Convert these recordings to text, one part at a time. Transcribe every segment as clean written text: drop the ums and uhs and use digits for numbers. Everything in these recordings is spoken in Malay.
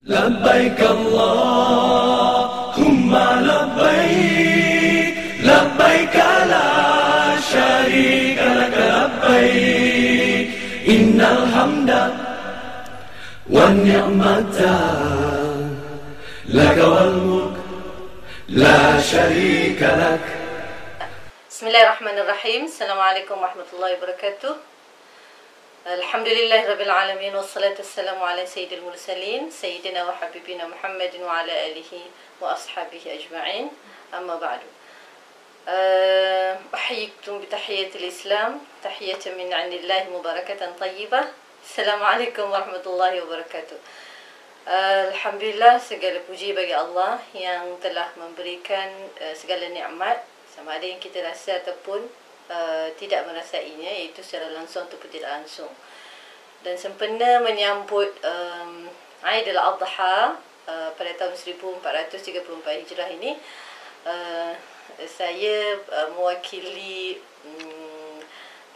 لبيك اللهم لبيك لبيك لا شريك لك لبيك إن الحمد والنعمة لك والملك لا شريك لك. Bismillahirrahmanirrahim. Assalamualaikum warahmatullahi wabarakatuh. Alhamdulillah rabbil alamin wassalatu wassalamu ala sayyidil mursalin sayyidina wa habibina Muhammadin wa ala alihi wa ashabihi ajma'in. Amma ba'du. Ahyikum bi tahiyatil Islam, tahiyatan min 'indillahi mubarakatan thayyibah. Assalamualaikum warahmatullahi wabarakatuh. Alhamdulillah, segala puji bagi Allah yang telah memberikan segala nikmat, sama ada yang kita rasa ataupun tidak merasainya, iaitu secara langsung ataupun tidak langsung. Dan sempena menyambut Aidil Adha pada tahun 1434 Hijrah ini, saya mewakili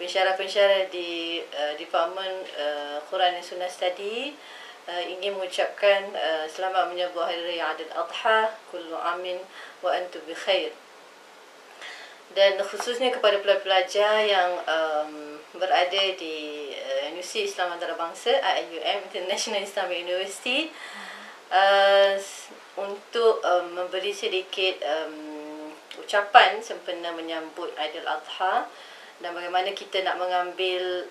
pensyarah-pensyarah di Department Quran dan Sunnah Study ingin mengucapkan selamat menyambut Hari Raya Aidil Adha, kullu amin wa antum bi khair. Dan khususnya kepada pelajar yang berada di Universiti Islam Antarabangsa IIUM, International Islamic University, untuk memberi sedikit ucapan sempena menyambut Aidil Adha dan bagaimana kita nak mengambil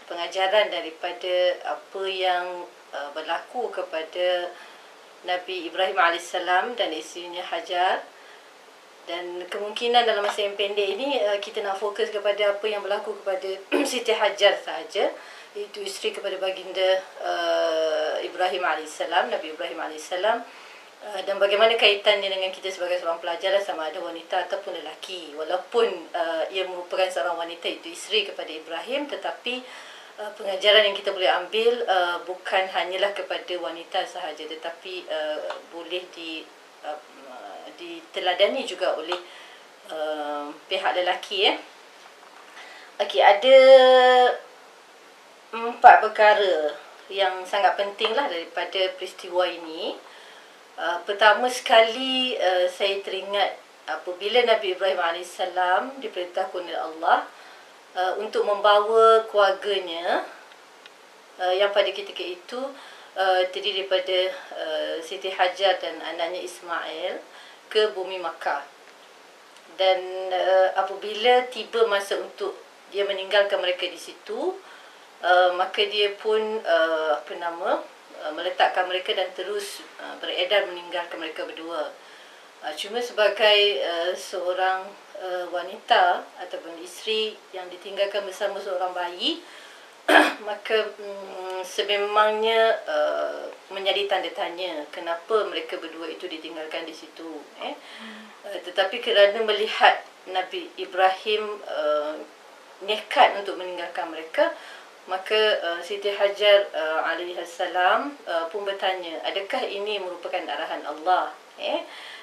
pengajaran daripada apa yang berlaku kepada Nabi Ibrahim AS dan isterinya Hajar. Dan kemungkinan dalam masa yang pendek ini kita nak fokus kepada apa yang berlaku kepada Siti Hajar sahaja, iaitu isteri kepada baginda Ibrahim AS, Nabi Ibrahim AS, dan bagaimana kaitannya dengan kita sebagai seorang pelajar, sama ada wanita ataupun lelaki. Walaupun ia merupakan seorang wanita, itu isteri kepada Ibrahim, tetapi pengajaran yang kita boleh ambil bukan hanyalah kepada wanita sahaja, tetapi boleh diteladani juga oleh pihak lelaki. Okey, ada 4 perkara yang sangat pentinglah daripada peristiwa ini. Pertama sekali, saya teringat apabila Nabi Ibrahim AS diperintahkan oleh Allah untuk membawa keluarganya yang pada ketika itu terdiri daripada Siti Hajar dan anaknya Ismail ke bumi Makkah. Dan apabila tiba masa untuk dia meninggalkan mereka di situ, maka dia pun meletakkan mereka dan terus beredar meninggalkan mereka berdua. Cuma sebagai seorang wanita ataupun isteri yang ditinggalkan bersama seorang bayi, maka sememangnya menjadi tanda tanya kenapa mereka berdua itu ditinggalkan di situ. Tetapi kerana melihat Nabi Ibrahim nekat untuk meninggalkan mereka, maka Siti Hajar alaihissalam pun bertanya, adakah ini merupakan arahan Allah?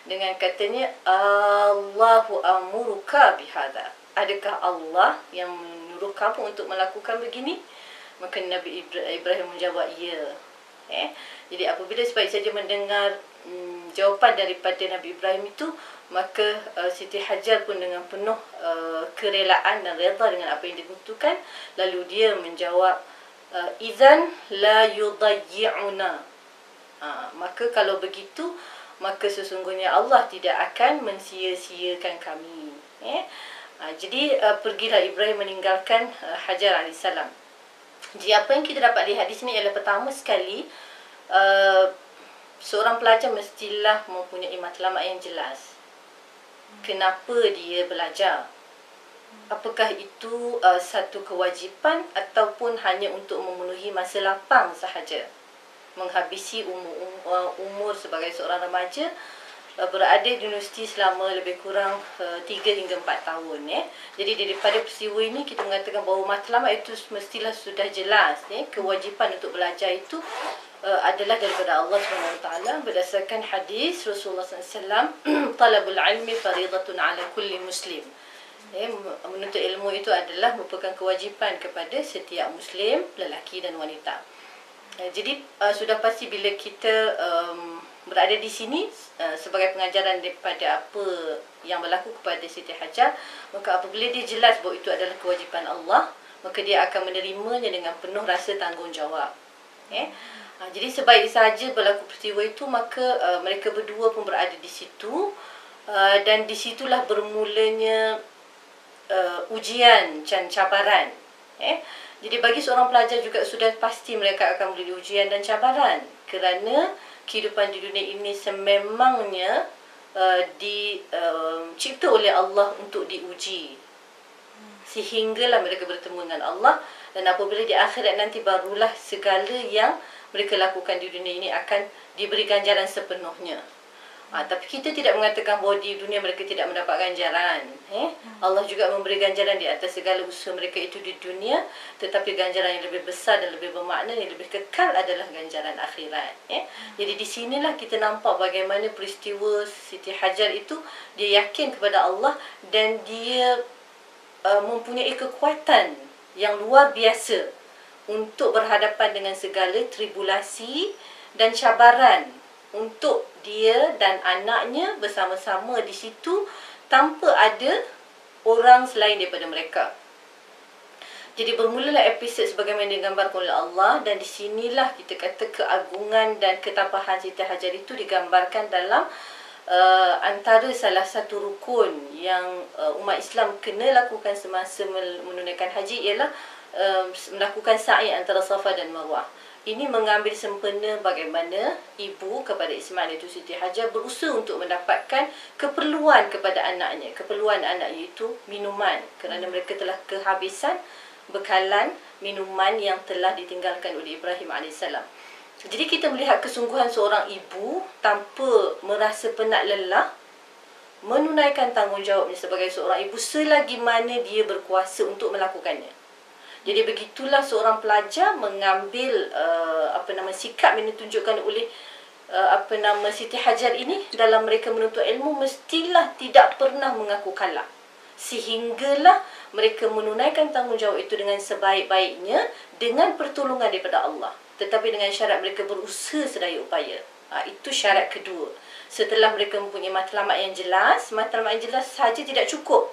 Dengan katanya, Allahu amuruka bihadza, adakah Allah yang menyuruh kamu untuk melakukan begini? Maka Nabi Ibrahim menjawab, ya. Jadi apabila sebaik saja mendengar jawapan daripada Nabi Ibrahim itu, maka Siti Hajar pun dengan penuh kerelaan dan redha dengan apa yang ditentukan, lalu dia menjawab, idzan la yudayyi'una, maka kalau begitu, maka sesungguhnya Allah tidak akan mensia-siakan kami. Jadi pergilah Ibrahim meninggalkan Hajar alaihissalam. Jadi apa yang kita dapat lihat di sini ialah, pertama sekali, seorang pelajar mestilah mempunyai matlamat yang jelas. Kenapa dia belajar? Apakah itu satu kewajipan ataupun hanya untuk memenuhi masa lapang sahaja? Menghabisi umur sebagai seorang remaja, berada di universiti selama lebih kurang 3 hingga 4 tahun. Jadi daripada peristiwa ini kita mengatakan bahawa matlamat itu mestilah sudah jelas. Kewajipan untuk belajar itu adalah daripada Allah SWT berdasarkan hadis Rasulullah SAW, talabul ilmi faridatun ala kulli muslim. Menuntut ilmu itu adalah merupakan kewajipan kepada setiap muslim, lelaki dan wanita. Jadi sudah pasti bila kita berada di sini sebagai pengajaran daripada apa yang berlaku kepada Siti Hajar, maka apabila dia jelas bahawa itu adalah kewajipan Allah, maka dia akan menerimanya dengan penuh rasa tanggungjawab. Jadi sebaik sahaja berlaku peristiwa itu, maka mereka berdua pun berada di situ, dan disitulah bermulanya ujian dan cabaran. Jadi bagi seorang pelajar juga sudah pasti mereka akan melalui ujian dan cabaran, kerana kehidupan di dunia ini sememangnya dicipta oleh Allah untuk diuji, sehinggalah mereka bertemu dengan Allah. Dan apabila di akhirat nanti, barulah segala yang mereka lakukan di dunia ini akan diberi ganjaran sepenuhnya. Tapi kita tidak mengatakan bahawa di dunia mereka tidak mendapat ganjaran. Allah juga memberi ganjaran di atas segala usaha mereka itu di dunia, tetapi ganjaran yang lebih besar dan lebih bermakna, yang lebih kekal adalah ganjaran akhirat. Jadi di sinilah kita nampak bagaimana peristiwa Siti Hajar itu, dia yakin kepada Allah dan dia mempunyai kekuatan yang luar biasa untuk berhadapan dengan segala tribulasi dan cabaran, untuk dia dan anaknya bersama-sama di situ tanpa ada orang selain daripada mereka. Jadi bermulalah episod sebagaimana digambarkan oleh Allah, dan di sinilah kita kata keagungan dan ketabahan Siti Hajar itu digambarkan dalam antara salah satu rukun yang umat Islam kena lakukan semasa menunaikan haji, ialah melakukan sa'i antara Safa dan Marwah. Ini mengambil sempena bagaimana ibu kepada Ismail, iaitu Siti Hajar, berusaha untuk mendapatkan keperluan kepada anaknya. Keperluan anaknya itu minuman, kerana mereka telah kehabisan bekalan minuman yang telah ditinggalkan oleh Ibrahim AS. Jadi kita melihat kesungguhan seorang ibu tanpa merasa penat lelah menunaikan tanggungjawabnya sebagai seorang ibu selagi mana dia berkuasa untuk melakukannya. Jadi begitulah seorang pelajar mengambil sikap yang ditunjukkan oleh Siti Hajar ini dalam mereka menuntut ilmu, mestilah tidak pernah mengaku kalah, sehinggalah mereka menunaikan tanggungjawab itu dengan sebaik-baiknya dengan pertolongan daripada Allah, tetapi dengan syarat mereka berusaha sedaya upaya. Itu syarat kedua. Setelah mereka mempunyai matlamat yang jelas, matlamat yang jelas sahaja tidak cukup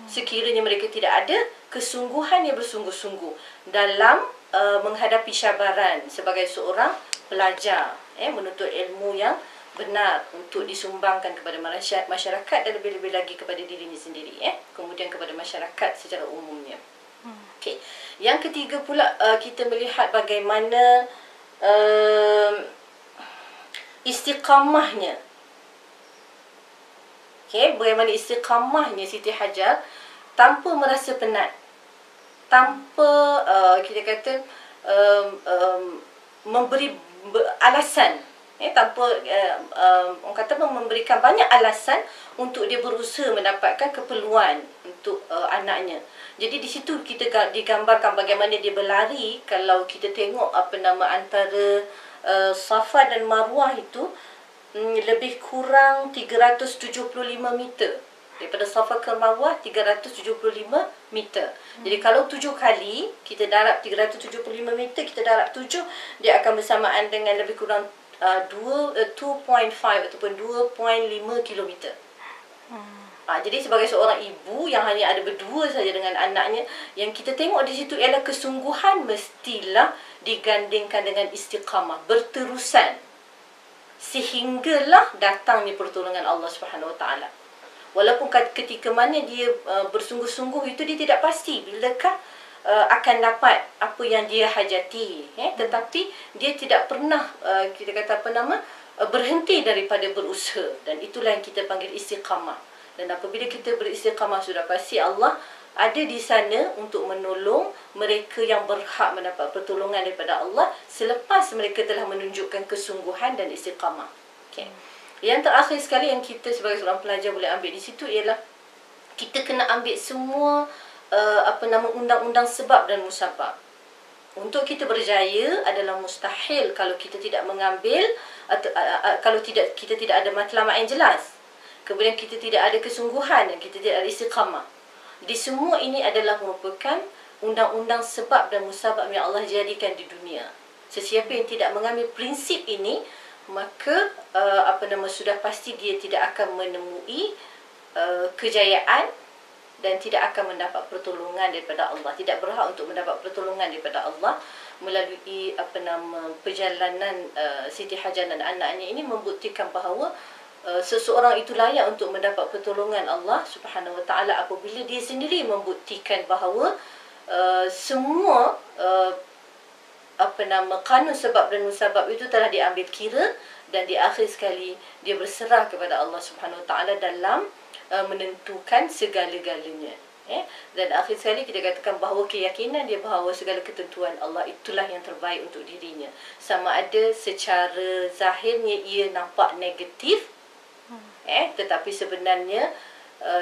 sekiranya mereka tidak ada kesungguhan yang bersungguh-sungguh dalam menghadapi cabaran sebagai seorang pelajar, menuntut ilmu yang benar untuk disumbangkan kepada masyarakat, dan lebih-lebih lagi kepada dirinya sendiri, kemudian kepada masyarakat secara umumnya. Okey. Yang ketiga pula, kita melihat bagaimana istiqamahnya. Bagaimana istiqamahnya Siti Hajar tanpa merasa penat, tanpa kita kata memberi alasan, tanpa orang kata memberikan banyak alasan untuk dia berusaha mendapatkan keperluan untuk anaknya. Jadi di situ kita digambarkan bagaimana dia berlari. Kalau kita tengok antara Safa dan Marwah itu lebih kurang 375 meter. Daripada Safa ke Marwah 375 meter. Jadi kalau 7 kali kita darab 375 meter, kita darab 7, dia akan bersamaan dengan lebih kurang 2.5 ataupun 2.5 kilometer. Jadi sebagai seorang ibu yang hanya ada berdua saja dengan anaknya, yang kita tengok di situ ialah kesungguhan mestilah digandingkan dengan istiqamah, berterusan, sehinggalah datangnya pertolongan Allah Subhanahu Wa Taala. Walaupun ketika mana dia bersungguh-sungguh itu, dia tidak pasti bilakah akan dapat apa yang dia hajati, tetapi dia tidak pernah kita kata berhenti daripada berusaha, dan itulah yang kita panggil istiqamah. Dan apabila kita beristiqamah, sudah pasti Allah ada di sana untuk menolong mereka yang berhak mendapat pertolongan daripada Allah selepas mereka telah menunjukkan kesungguhan dan istiqamah. Yang terakhir sekali yang kita sebagai seorang pelajar boleh ambil di situ ialah kita kena ambil semua undang-undang sebab dan musabab. Untuk kita berjaya adalah mustahil kalau kita tidak mengambil atau kalau kita tidak ada matlamat yang jelas. Kemudian kita tidak ada kesungguhan dan kita tidak ada istiqamah. Jadi semua ini adalah merupakan undang-undang sebab dan musabab yang Allah jadikan di dunia. Sesiapa yang tidak mengambil prinsip ini, maka sudah pasti dia tidak akan menemui kejayaan dan tidak akan mendapat pertolongan daripada Allah, tidak berhak untuk mendapat pertolongan daripada Allah. Melalui perjalanan Siti Hajar dan anaknya ini membuktikan bahawa seseorang itu layak untuk mendapat pertolongan Allah Subhanahu Wa Taala apabila dia sendiri membuktikan bahawa semua kanun sebab dan musabab itu telah diambil kira, dan di akhir sekali dia berserah kepada Allah Subhanahu Wa Taala dalam menentukan segala-galanya. Dan akhir sekali kita katakan bahawa keyakinan dia bahawa segala ketentuan Allah itulah yang terbaik untuk dirinya. Sama ada secara zahirnya ia nampak negatif, tetapi sebenarnya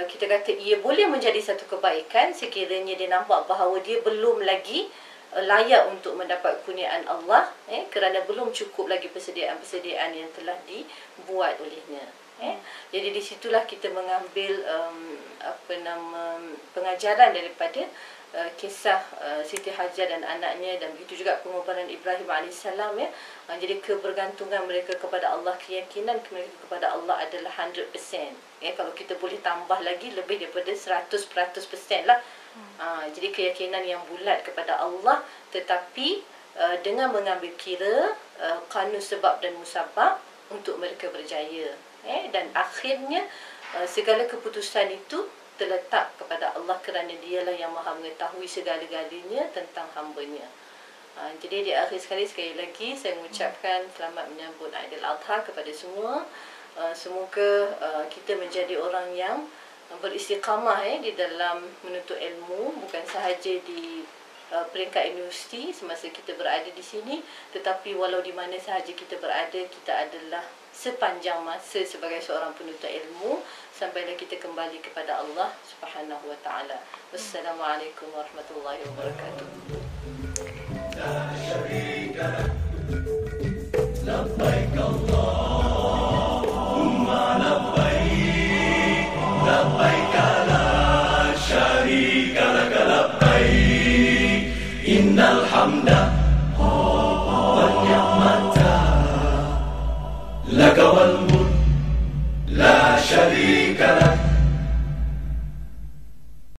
kita kata ia boleh menjadi satu kebaikan sekiranya dia nampak bahawa dia belum lagi layak untuk mendapat kurniaan Allah, kerana belum cukup lagi persediaan-persediaan yang telah dibuat olehnya. Jadi di situlah kita mengambil pengajaran daripada kisah Siti Hajar dan anaknya, dan begitu juga pengorbanan Ibrahim AS. Jadi kebergantungan mereka kepada Allah, keyakinan mereka kepada Allah adalah 100%. Kalau kita boleh tambah lagi lebih daripada 100% lah. Jadi keyakinan yang bulat kepada Allah, tetapi dengan mengambil kira kanun sebab dan musabab untuk mereka berjaya. Dan akhirnya segala keputusan itu terletak kepada Allah, kerana dialah yang maha mengetahui segala-galanya tentang hamba-Nya. Jadi di akhir sekali lagi saya mengucapkan selamat menyambut Aidiladha kepada semua. Semoga kita menjadi orang yang beristiqamah di dalam menuntut ilmu, bukan sahaja di peringkat universiti semasa kita berada di sini, tetapi walau di mana sahaja kita berada, kita adalah sepanjang masa sebagai seorang penuntut ilmu sampailah kita kembali kepada Allah Subhanahu Wa Taala. Wassalamualaikum warahmatullahi wabarakatuh. La syarika lak, labbaik Allahumma labbaik, labbaik la syarika lak labbaik, innal hamda